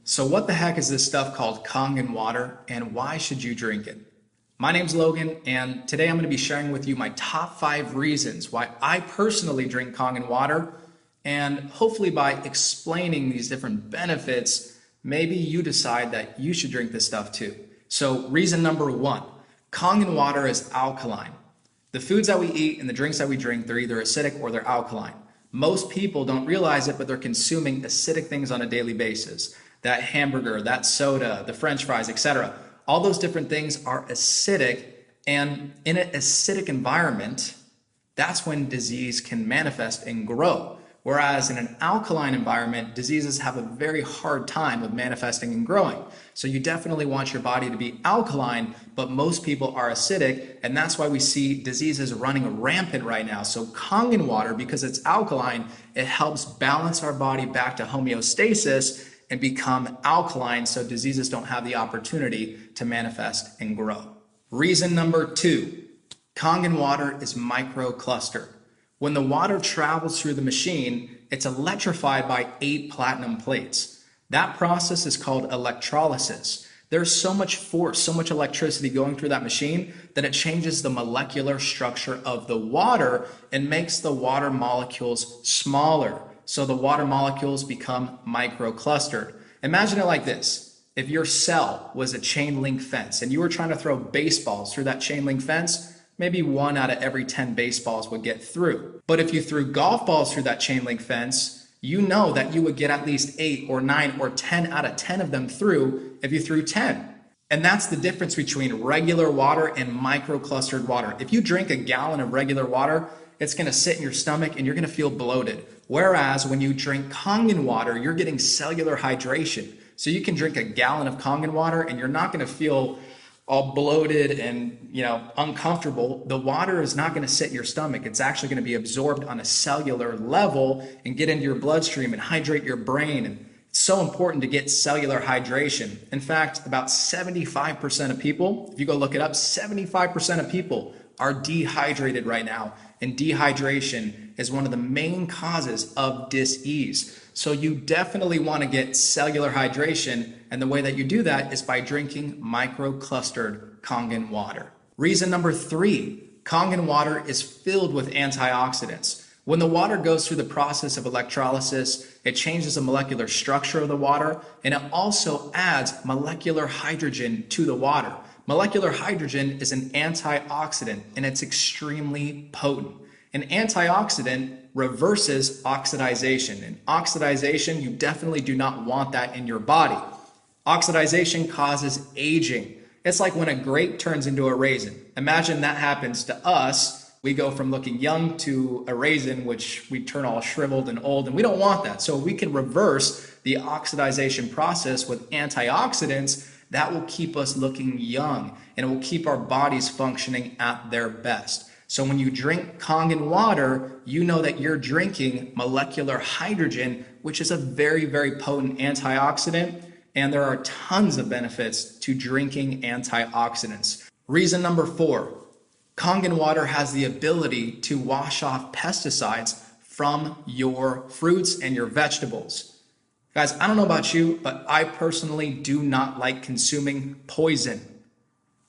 So what the heck is this stuff called Kangen water and why should you drink it? My name's Logan and today I'm going to be sharing with you my top 5 reasons why I personally drink Kangen water, and hopefully by explaining these different benefits, maybe you decide that you should drink this stuff too. So reason number 1, Kangen water is alkaline. The foods that we eat and the drinks that we drink, they're either acidic or they're alkaline. Most people don't realize it, but they're consuming acidic things on a daily basis. That hamburger, that soda, the french fries, etc. All those different things are acidic, and in an acidic environment, that's when disease can manifest and grow. Whereas in an alkaline environment, diseases have a very hard time of manifesting and growing. So you definitely want your body to be alkaline, but most people are acidic, and that's why we see diseases running rampant right now. So Kangen water, because it's alkaline, it helps balance our body back to homeostasis and become alkaline so diseases don't have the opportunity to manifest and grow. Reason number 2, Kangen water is microclustered. When the water travels through the machine, it's electrified by 8 platinum plates. That process is called electrolysis. There's so much force, so much electricity going through that machine that it changes the molecular structure of the water and makes the water molecules smaller. So the water molecules become microclustered. Imagine it like this. If your cell was a chain link fence and you were trying to throw baseballs through that chain link fence, maybe 1 out of every 10 baseballs would get through. But if you threw golf balls through that chain link fence, you know that you would get at least 8 or 9 or 10 out of 10 of them through if you threw 10. And that's the difference between regular water and microclustered water. If you drink a gallon of regular water, it's going to sit in your stomach and you're going to feel bloated. Whereas when you drink Kangen water, you're getting cellular hydration. So you can drink a gallon of Kangen water and you're not going to feel all bloated and uncomfortable. The water is not going to sit in your stomach. It's actually going to be absorbed on a cellular level and get into your bloodstream and hydrate your brain. And it's so important to get cellular hydration. In fact, about 75% of people, if you go look it up, 75% of people are dehydrated right now. And dehydration is one of the main causes of dis-ease. So you definitely want to get cellular hydration, and the way that you do that is by drinking microclustered Kangen water. Reason number 3, Kangen water is filled with antioxidants. When the water goes through the process of electrolysis, it changes the molecular structure of the water, and it also adds molecular hydrogen to the water. Molecular hydrogen is an antioxidant, and it's extremely potent. An antioxidant reverses oxidization, and oxidization, you definitely do not want that in your body. Oxidization causes aging. It's like when a grape turns into a raisin. Imagine that happens to us. We go from looking young to a raisin, which we turn all shriveled and old, and we don't want that. So we can reverse the oxidization process with antioxidants. That will keep us looking young, and it will keep our bodies functioning at their best. So when you drink Kangen water, you know that you're drinking molecular hydrogen, which is a very, very potent antioxidant, and there are tons of benefits to drinking antioxidants. Reason number 4, Kangen water has the ability to wash off pesticides from your fruits and your vegetables. Guys, I don't know about you, but I personally do not like consuming poison.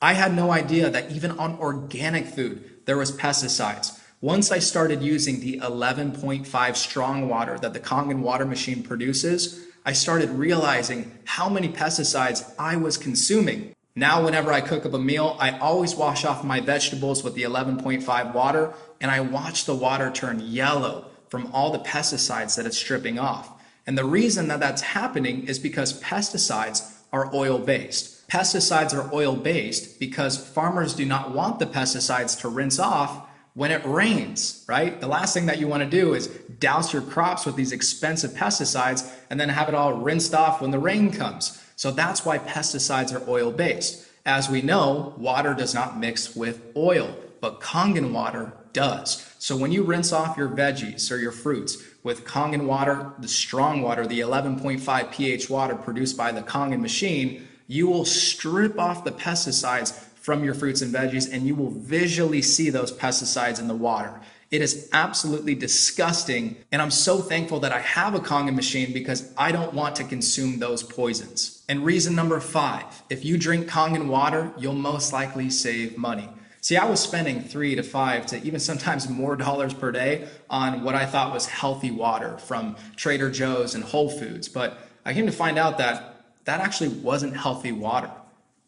I had no idea that even on organic food, there was pesticides. Once I started using the 11.5 strong water that the Kangen water machine produces, I started realizing how many pesticides I was consuming. Now, whenever I cook up a meal, I always wash off my vegetables with the 11.5 water, and I watch the water turn yellow from all the pesticides that it's stripping off. And the reason that that's happening is because pesticides are oil-based. Pesticides are oil-based because farmers do not want the pesticides to rinse off when it rains, right? The last thing that you want to do is douse your crops with these expensive pesticides and then have it all rinsed off when the rain comes. So that's why pesticides are oil-based. As we know, water does not mix with oil, but Kangen water does. So when you rinse off your veggies or your fruits with Kangen water, the strong water, the 11.5 pH water produced by the Kangen machine, you will strip off the pesticides from your fruits and veggies, and you will visually see those pesticides in the water. It is absolutely disgusting, and I'm so thankful that I have a Kangen machine because I don't want to consume those poisons. And reason number 5, if you drink Kangen water, you'll most likely save money. See, I was spending 3 to 5 to even sometimes more dollars per day on what I thought was healthy water from Trader Joe's and Whole Foods, but I came to find out that that actually wasn't healthy water.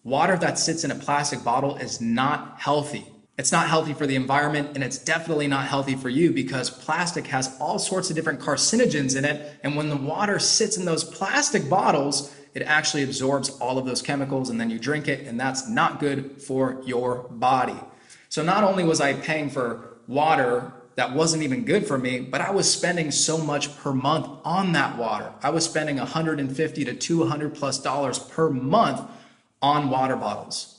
Water that sits in a plastic bottle is not healthy. It's not healthy for the environment, and it's definitely not healthy for you because plastic has all sorts of different carcinogens in it, and when the water sits in those plastic bottles, it actually absorbs all of those chemicals, and then you drink it, and that's not good for your body. So not only was I paying for water that wasn't even good for me, but I was spending so much per month on that water. I was spending $150 to $200+ per month on water bottles.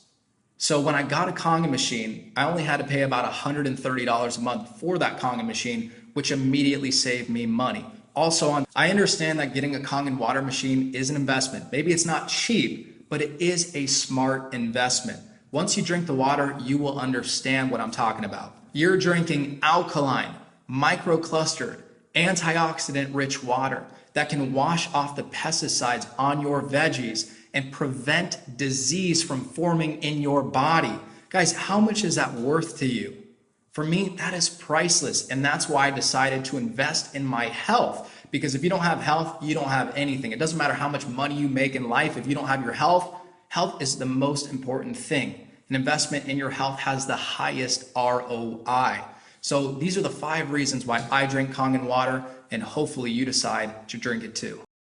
So when I got a Kangen machine, I only had to pay about $130 a month for that Kangen machine, which immediately saved me money. Also, I understand that getting a Kangen water machine is an investment. Maybe it's not cheap, but it is a smart investment. Once you drink the water, you will understand what I'm talking about. You're drinking alkaline, microclustered, antioxidant-rich water that can wash off the pesticides on your veggies and prevent disease from forming in your body. Guys, how much is that worth to you? For me, that is priceless, and that's why I decided to invest in my health. Because if you don't have health, you don't have anything. It doesn't matter how much money you make in life. If you don't have your health, health is the most important thing. An investment in your health has the highest ROI. So these are the 5 reasons why I drink Kangen water, and hopefully you decide to drink it too.